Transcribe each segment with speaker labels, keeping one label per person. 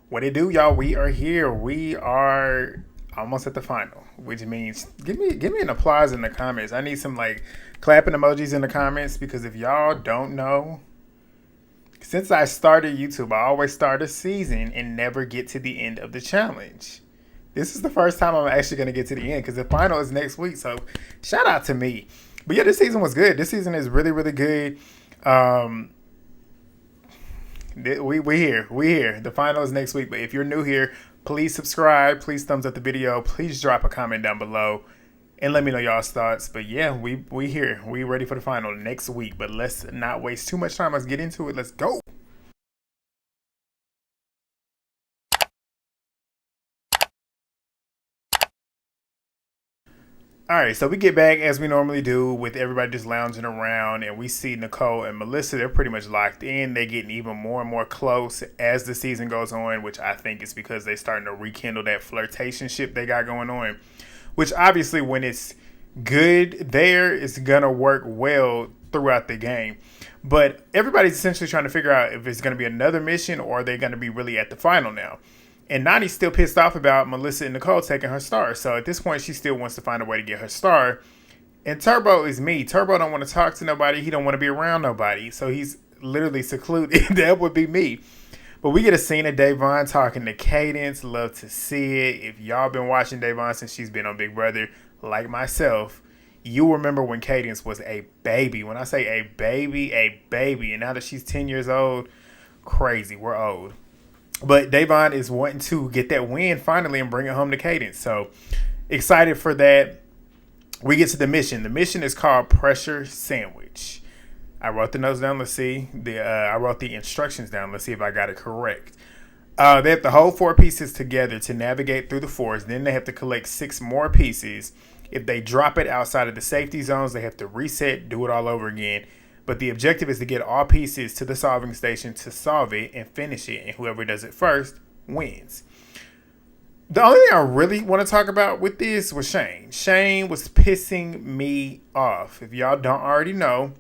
Speaker 1: What it do, y'all? We are here. We are almost at the final, which means give me an applause in the comments. I need some like clapping emojis in the comments because if y'all don't know, since I started YouTube, I always start a season and never get to the end of the challenge. This is the first time I'm actually going to get to the end because the final is next week. So shout out to me. But yeah, this season was good. This season is really, really good. We here. The final is next week. But if you're new here, please subscribe. Please thumbs up the video. Please drop a comment down below and let me know y'all's thoughts. But yeah, we here. We ready for the final next week. But let's not waste too much time. Let's get into it. Let's go. All right, so we get back as we normally do with everybody just lounging around, and we see Nicole and Melissa. They're pretty much locked in. They're getting even more and more close as the season goes on, which I think is because they're starting to rekindle that flirtationship they got going on, which obviously when it's good there, it's going to work well throughout the game. But everybody's essentially trying to figure out if it's going to be another mission or are they going to be really at the final now. And Nany's still pissed off about Melissa and Nicole taking her star. So at this point, she still wants to find a way to get her star. And Turbo is me. Turbo don't want to talk to nobody. He don't want to be around nobody. So he's literally secluded. That would be me. But we get a scene of Devin talking to Cadence. Love to see it. If y'all been watching Devin since she's been on Big Brother, like myself, you remember when Cadence was a baby. When I say a baby. And now that she's 10 years old, crazy. We're old. But Devin is wanting to get that win finally and bring it home to Cadence. So excited for that. We get to the mission. The mission is called Pressure Sandwich. I wrote the notes down. Let's see. I wrote the instructions down. Let's see if I got it correct. They have to hold 4 pieces together to navigate through the forest. Then they have to collect 6 more pieces. If they drop it outside of the safety zones, they have to reset, do it all over again. But the objective is to get all pieces to the solving station to solve it and finish it. And whoever does it first wins. The only thing I really want to talk about with this was Shane. Shane was pissing me off. If y'all don't already know,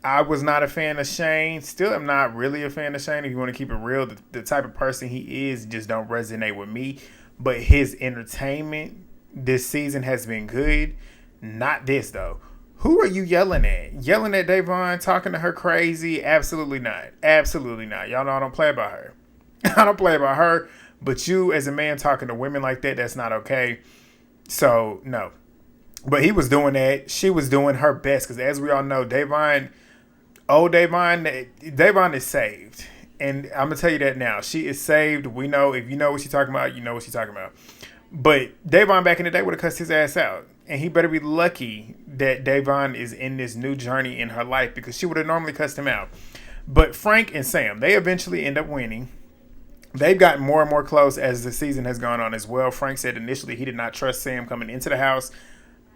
Speaker 1: I was not a fan of Shane. Still am not really a fan of Shane. If you want to keep it real, the type of person he is just don't resonate with me. But his entertainment this season has been good. Not this, though. Who are you yelling at? Yelling at Devin, talking to her crazy? Absolutely not. Absolutely not. Y'all know I don't play about her. I don't play about her. But you, as a man, talking to women like that, that's not okay. So, no. But he was doing that. She was doing her best. Because as we all know, Devin is saved. And I'm going to tell you that now. She is saved. We know. If you know what she's talking about, you know what she's talking about. But Devin back in the day would have cussed his ass out. And he better be lucky that Devin is in this new journey in her life because she would have normally cussed him out. But Frank and Sam, they eventually end up winning. They've gotten more and more close as the season has gone on as well. Frank said initially he did not trust Sam coming into the house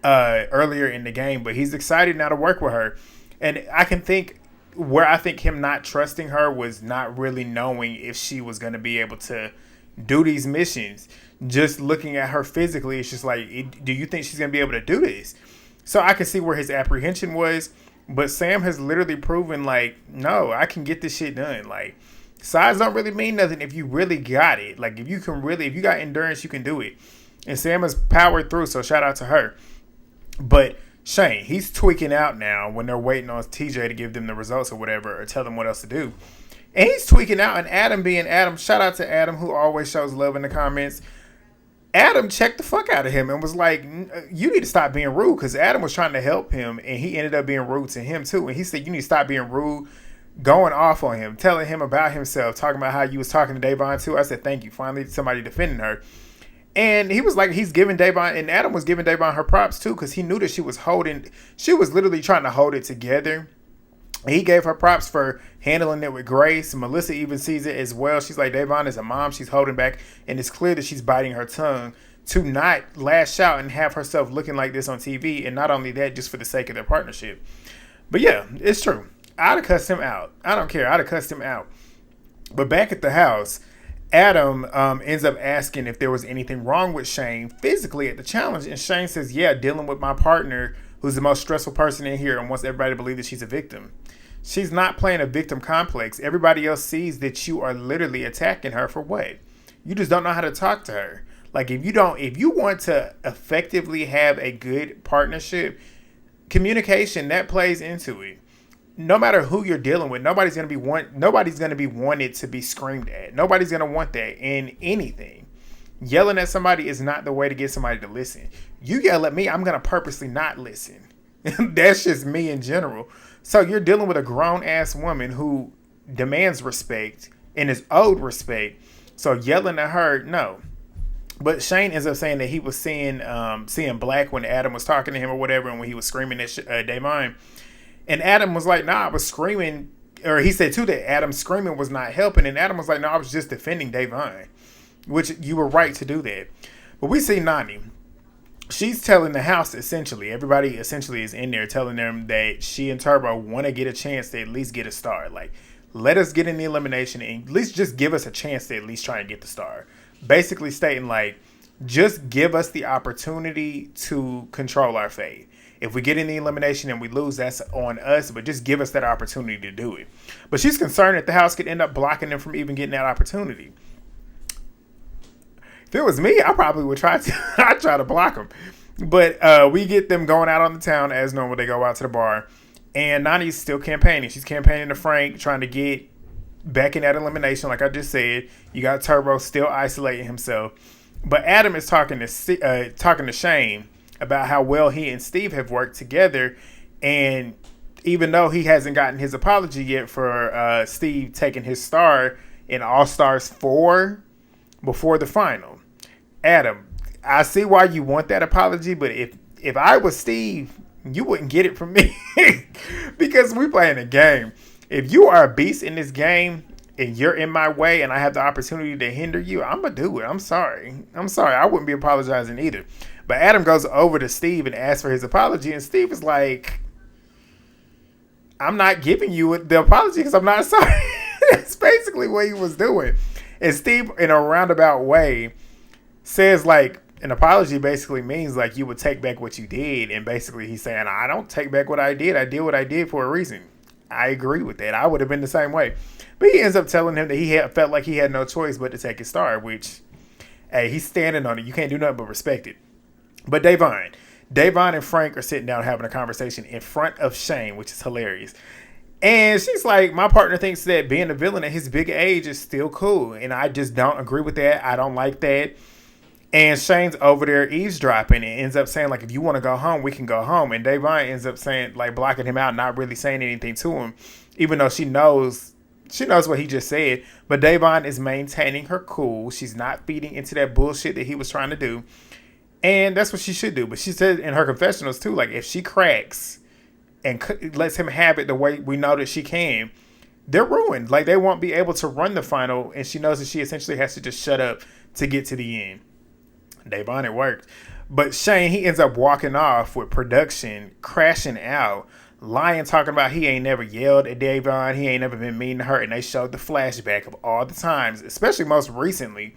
Speaker 1: earlier in the game, but he's excited now to work with her. And I can think where I think him not trusting her was not really knowing if she was going to be able to do these missions. Just looking at her physically, it's just like, do you think she's going to be able to do this? So I can see where his apprehension was. But Sam has literally proven, like, no, I can get this shit done. Like, size don't really mean nothing if you really got it. Like, if you got endurance, you can do it. And Sam has powered through, so shout out to her. But Shane, he's tweaking out now when they're waiting on TJ to give them the results or whatever, or tell them what else to do. And he's tweaking out, and Adam being Adam, shout out to Adam, who always shows love in the comments. Adam checked the fuck out of him and was like, you need to stop being rude, because Adam was trying to help him, and he ended up being rude to him too. And he said, you need to stop being rude, going off on him, telling him about himself, talking about how you was talking to Devin too. I said, thank you. Finally, somebody defending her. And he was like, he's giving Devin, and Adam was giving Devin her props too, because he knew that she was literally trying to hold it together. He gave her props for handling it with grace. Melissa even sees it as well. She's like, Devin is a mom. She's holding back. And it's clear that she's biting her tongue to not lash out and have herself looking like this on TV. And not only that, just for the sake of their partnership. But yeah, it's true. I'd have cussed him out. I don't care. I'd have cussed him out. But back at the house, Adam ends up asking if there was anything wrong with Shane physically at the challenge. And Shane says, yeah, dealing with my partner, who's the most stressful person in here and wants everybody to believe that she's a victim. She's not playing a victim complex. Everybody else sees that you are literally attacking her for what? You just don't know how to talk to her. Like, if you want to effectively have a good partnership, communication, that plays into it. No matter who you're dealing with, nobody's gonna be wanted to be screamed at. Nobody's gonna want that in anything. Yelling at somebody is not the way to get somebody to listen. You yell at me, I'm gonna purposely not listen. That's just me in general. So you're dealing with a grown ass woman who demands respect and is owed respect. So yelling at her, no. But Shane ends up saying that he was seeing black when Adam was talking to him or whatever, and when he was screaming at Devin. And Adam was like, nah, I was screaming. Or he said, too, that Adam screaming was not helping. And Adam was like, no, I was just defending Devin. Which you were right to do that. But we see Nany. She's telling the house, essentially, everybody essentially is in there telling them that she and Turbo want to get a chance to at least get a star. Like, let us get in the elimination and at least just give us a chance to at least try and get the star. Basically stating, like, just give us the opportunity to control our fate. If we get in the elimination and we lose, that's on us, but just give us that opportunity to do it. But she's concerned that the house could end up blocking them from even getting that opportunity. If it was me, I probably would try to block them. But we get them going out on the town as normal. They go out to the bar. And Nany's still campaigning. She's campaigning to Frank, trying to get back in that elimination, like I just said. You got Turbo still isolating himself. But Adam is talking to Shane about how well he and Steve have worked together. And even though he hasn't gotten his apology yet for Steve taking his star in All-Stars 4 before the final. Adam, I see why you want that apology, but if I was Steve, you wouldn't get it from me. Because we playing a game. If you are a beast in this game and you're in my way and I have the opportunity to hinder you, I'm going to do it. I'm sorry. I wouldn't be apologizing either. But Adam goes over to Steve and asks for his apology, and Steve is like, I'm not giving you the apology because I'm not sorry. That's basically what he was doing. And Steve, in a roundabout way, says, like, an apology basically means, like, you would take back what you did. And basically he's saying, I don't take back what I did. I did what I did for a reason. I agree with that. I would have been the same way. But he ends up telling him that he felt like he had no choice but to take his star, which, hey, he's standing on it. You can't do nothing but respect it. But Devin and Frank are sitting down having a conversation in front of Shane, which is hilarious. And she's like, my partner thinks that being a villain at his big age is still cool. And I just don't agree with that. I don't like that. And Shane's over there eavesdropping and ends up saying, like, if you want to go home, we can go home. And Devin ends up saying, like, blocking him out, not really saying anything to him, even though she knows what he just said. But Devin is maintaining her cool. She's not feeding into that bullshit that he was trying to do. And that's what she should do. But she said in her confessionals, too, like, if she cracks and lets him have it the way we know that she can, they're ruined. Like, they won't be able to run the final. And she knows that she essentially has to just shut up to get to the end. Devin, it worked. But Shane, he ends up walking off with production crashing out, lying, talking about he ain't never yelled at Devin, he ain't never been mean to her, and they showed the flashback of all the times, especially most recently,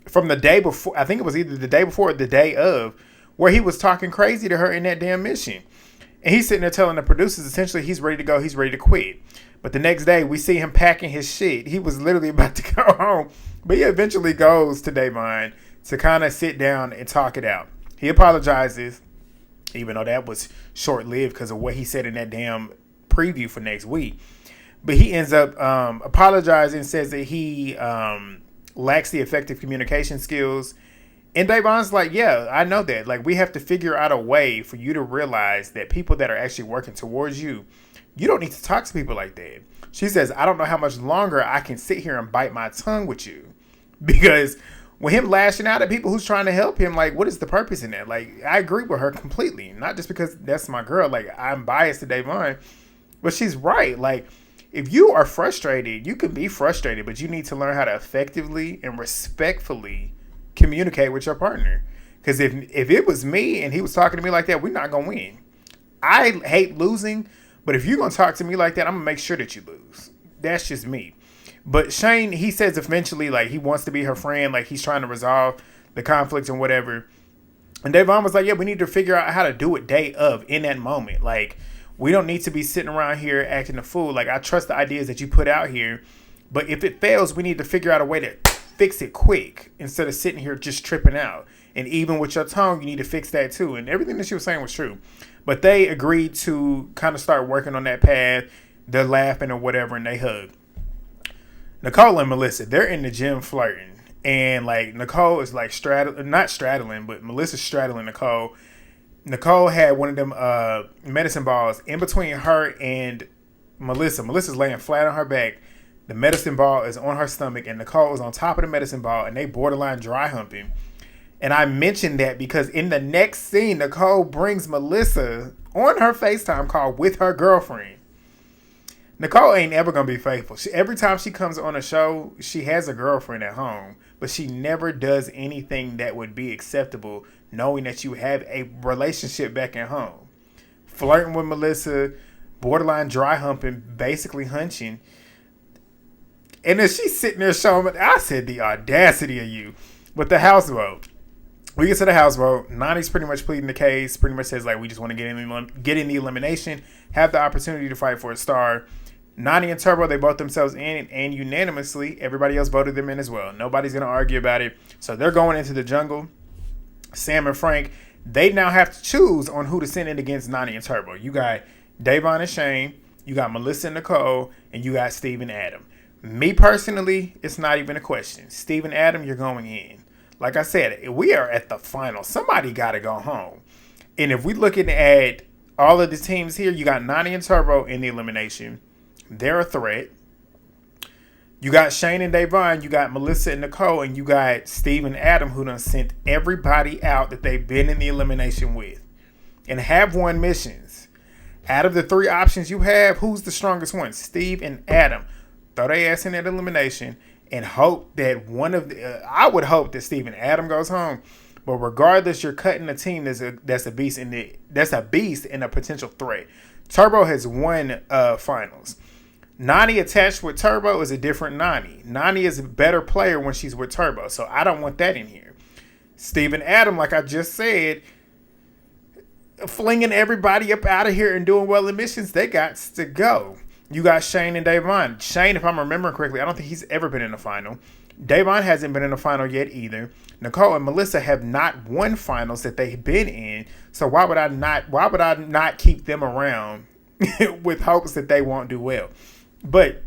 Speaker 1: from the day before, I think it was either the day before or the day of, where he was talking crazy to her in that damn mission. And he's sitting there telling the producers essentially he's ready to go, he's ready to quit. But the next day, we see him packing his shit. He was literally about to go home. But he eventually goes to Devin to kind of sit down and talk it out. He apologizes, even though that was short-lived because of what he said in that damn preview for next week. But he ends up apologizing, says that he lacks the effective communication skills. And Devin's like, yeah, I know that. Like, we have to figure out a way for you to realize that people that are actually working towards you, you don't need to talk to people like that. She says, I don't know how much longer I can sit here and bite my tongue with you. Because with him lashing out at people who's trying to help him, like, what is the purpose in that? Like, I agree with her completely. Not just because that's my girl. Like, I'm biased to Devin. But she's right. Like, if you are frustrated, you can be frustrated, but you need to learn how to effectively and respectfully communicate with your partner. Because if it was me and he was talking to me like that, we're not going to win. I hate losing, but if you're going to talk to me like that, I'm going to make sure that you lose. That's just me. But Shane, he says eventually, like, he wants to be her friend. Like, he's trying to resolve the conflicts and whatever. And Devin was like, yeah, we need to figure out how to do it day of in that moment. Like, We don't need to be sitting around here acting a fool. Like, I trust the ideas that you put out here, but if it fails, we need to figure out a way to fix it quick instead of sitting here just tripping out. And even with your tongue, you need to fix that too. And everything that she was saying was true. But they agreed to kind of start working on that path. They're laughing or whatever, and they hug. Nicole and Melissa, they're in the gym flirting. And, like, Nicole is, like, not straddling, but Melissa's straddling Nicole. Nicole had one of them medicine balls in between her and Melissa. Melissa's laying flat on her back. The medicine ball is on her stomach, and Nicole is on top of the medicine ball, and they borderline dry humping. And I mentioned that because in the next scene, Nicole brings Melissa on her FaceTime call with her girlfriend. Nicole ain't ever going to be faithful. Every time she comes on a show, she has a girlfriend at home, but she never does anything that would be acceptable knowing that you have a relationship back at home. Flirting with Melissa, borderline dry humping, basically hunching. And then she's sitting there showing me, I said, the audacity of you. But the house vote. We get to the house vote. Nany's pretty much pleading the case. Pretty much says, like, we just want to get in the elimination. Have the opportunity to fight for a star. Nany and Turbo, they vote themselves in. And unanimously, everybody else voted them in as well. Nobody's going to argue about it. So they're going into the jungle. Sam and Frank, they now have to choose on who to send in against Nany and Turbo. You got Devin and Shane. You got Melissa and Nicole. And you got Steve and Adam. Me personally, it's not even a question. Steve and Adam, you're going in. Like I said, we are at the final. Somebody got to go home. And if we're looking at all of the teams here, you got Nany and Turbo in the elimination. They're a threat. You got Shane and Devin. You got Melissa and Nicole. And you got Steve and Adam, who done sent everybody out that they've been in the elimination with. And have won missions. Out of the three options you have, who's the strongest one? Steve and Adam. Throw their ass in that elimination and hope that I would hope that Steve and Adam goes home. But regardless, you're cutting a team that's a beast and a potential threat. Turbo has won finals. Nany attached with Turbo is a different Nany. Nany is a better player when she's with Turbo, so I don't want that in here. Steve and Adam, like I just said, flinging everybody up out of here and doing well in missions, they got to go. You got Shane and Devin. Shane, if I'm remembering correctly, I don't think he's ever been in the final. Devin hasn't been in the final yet either. Nicole and Melissa have not won finals that they've been in. So why would I not keep them around with hopes that they won't do well? But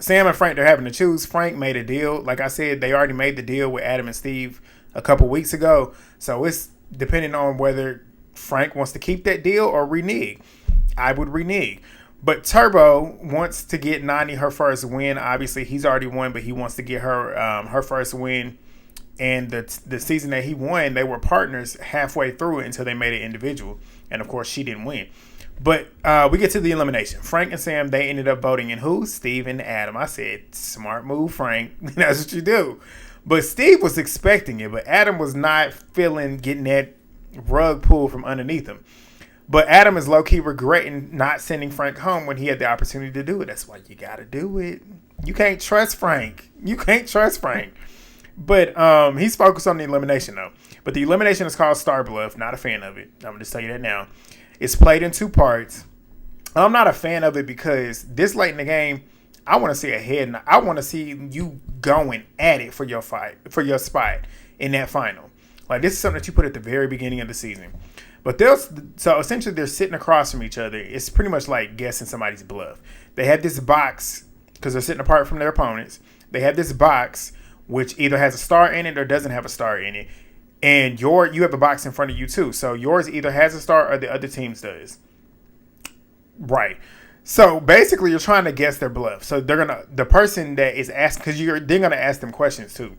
Speaker 1: Sam and Frank, they're having to choose. Frank made a deal. Like I said, they already made the deal with Adam and Steve a couple weeks ago. So it's depending on whether Frank wants to keep that deal or renege. I would renege. But Turbo wants to get Nany her first win. Obviously, he's already won, but he wants to get her her first win. And the season that he won, they were partners halfway through it until they made it individual. And, of course, she didn't win. But we get to the elimination. Frank and Sam, they ended up voting in who? Steve and Adam. I said, smart move, Frank. That's what you do. But Steve was expecting it, but Adam was not getting that rug pulled from underneath him. But Adam is low-key regretting not sending Frank home when he had the opportunity to do it. That's why you got to do it. You can't trust Frank. But he's focused on the elimination, though. But the elimination is called Star Bluff. Not a fan of it. I'm going to just tell you that now. It's played in 2 parts. I'm not a fan of it because this late in the game, I want to see a head. I want to see you going at it for your spot in that final. Like, this is something that you put at the very beginning of the season. But so essentially they're sitting across from each other. It's pretty much like guessing somebody's bluff. They have this box because they're sitting apart from their opponents. They have this box which either has a star in it or doesn't have a star in it. And you have a box in front of you too. So yours either has a star or the other team's does. Right. So basically you're trying to guess their bluff. So the person that is asking, because they're gonna ask them questions too.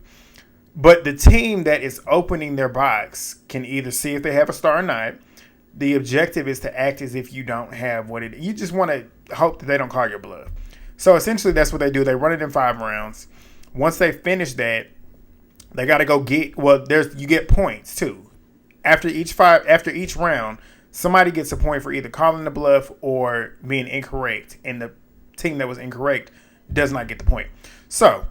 Speaker 1: But the team that is opening their box can either see if they have a star or not. The objective is to act as if you don't have you just want to hope that they don't call your bluff. So essentially that's what they do. They run it in 5 rounds. Once they finish that, they got to go you get points too. After each round, somebody gets a point for either calling the bluff or being incorrect. And the team that was incorrect does not get the point. So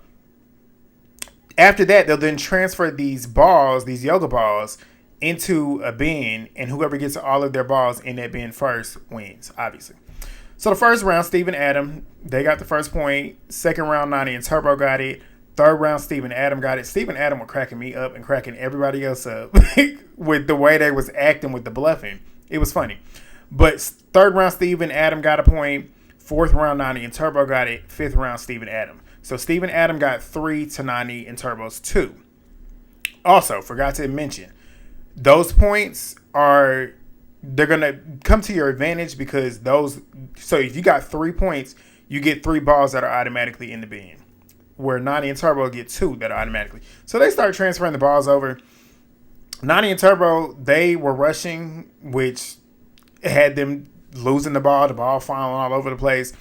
Speaker 1: after that, they'll then transfer these yoga balls, into a bin, and whoever gets all of their balls in that bin first wins, obviously. So the first round, Steve and Adam, they got the first point. Second round, Nany and Turbo got it. Third round, Steve and Adam got it. Steve and Adam were cracking me up and cracking everybody else up with the way they was acting with the bluffing. It was funny. But third round, Steve and Adam got a point. Fourth round, Nany and Turbo got it. Fifth round, Steve and Adam. So Steve and Adam got 3 to Nany and Turbo's 2. Also, forgot to mention, those points they're going to come to your advantage because so if you got 3 points, you get 3 balls that are automatically in the bin, where Nany and Turbo get 2 that are automatically. So they start transferring the balls over. Nany and Turbo, they were rushing, which had them losing the ball falling all over the place.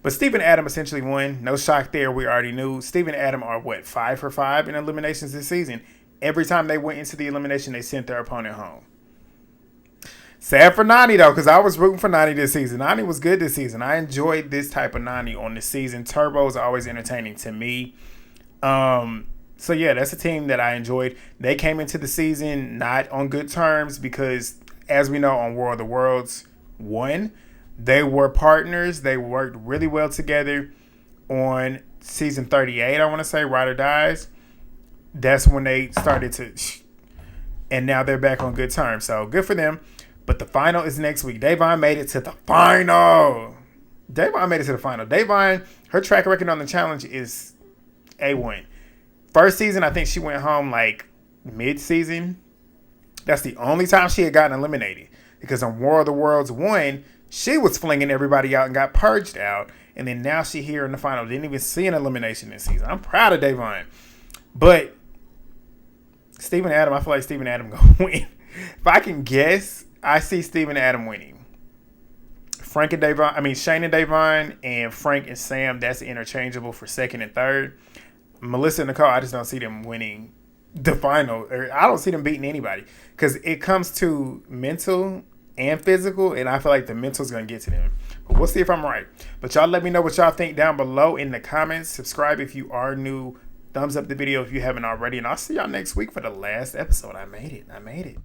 Speaker 1: But Steve and Adam essentially won. No shock there. We already knew. Steve and Adam are, 5 for 5 in eliminations this season. Every time they went into the elimination, they sent their opponent home. Sad for Nany, though, because I was rooting for Nany this season. Nany was good this season. I enjoyed this type of Nany on this season. Turbo is always entertaining to me. So, yeah, that's a team that I enjoyed. They came into the season not on good terms because, as we know, on War of the Worlds 1, they were partners. They worked really well together on season 38, I want to say, Ride or Dies. That's when they started to, and now they're back on good terms. So, good for them. But the final is next week. Devin made it to the final. Devin, her track record on the challenge is A1. First season, I think she went home like mid-season. That's the only time she had gotten eliminated. Because on War of the Worlds 1, she was flinging everybody out and got purged out. And then now she here in the final. Didn't even see an elimination this season. I'm proud of Devin. But Steve and Adam, I feel like Steve and Adam going to win. If I can guess, I see Steve and Adam winning. Shane and Devin and Frank and Sam, that's interchangeable for second and third. Melissa and Nicole, I just don't see them winning the final. I don't see them beating anybody because it comes to mental and physical, and I feel like the mental is going to get to them. But we'll see if I'm right. But y'all let me know what y'all think down below in the comments. Subscribe if you are new. Thumbs up the video if you haven't already. And I'll see y'all next week for the last episode. I made it.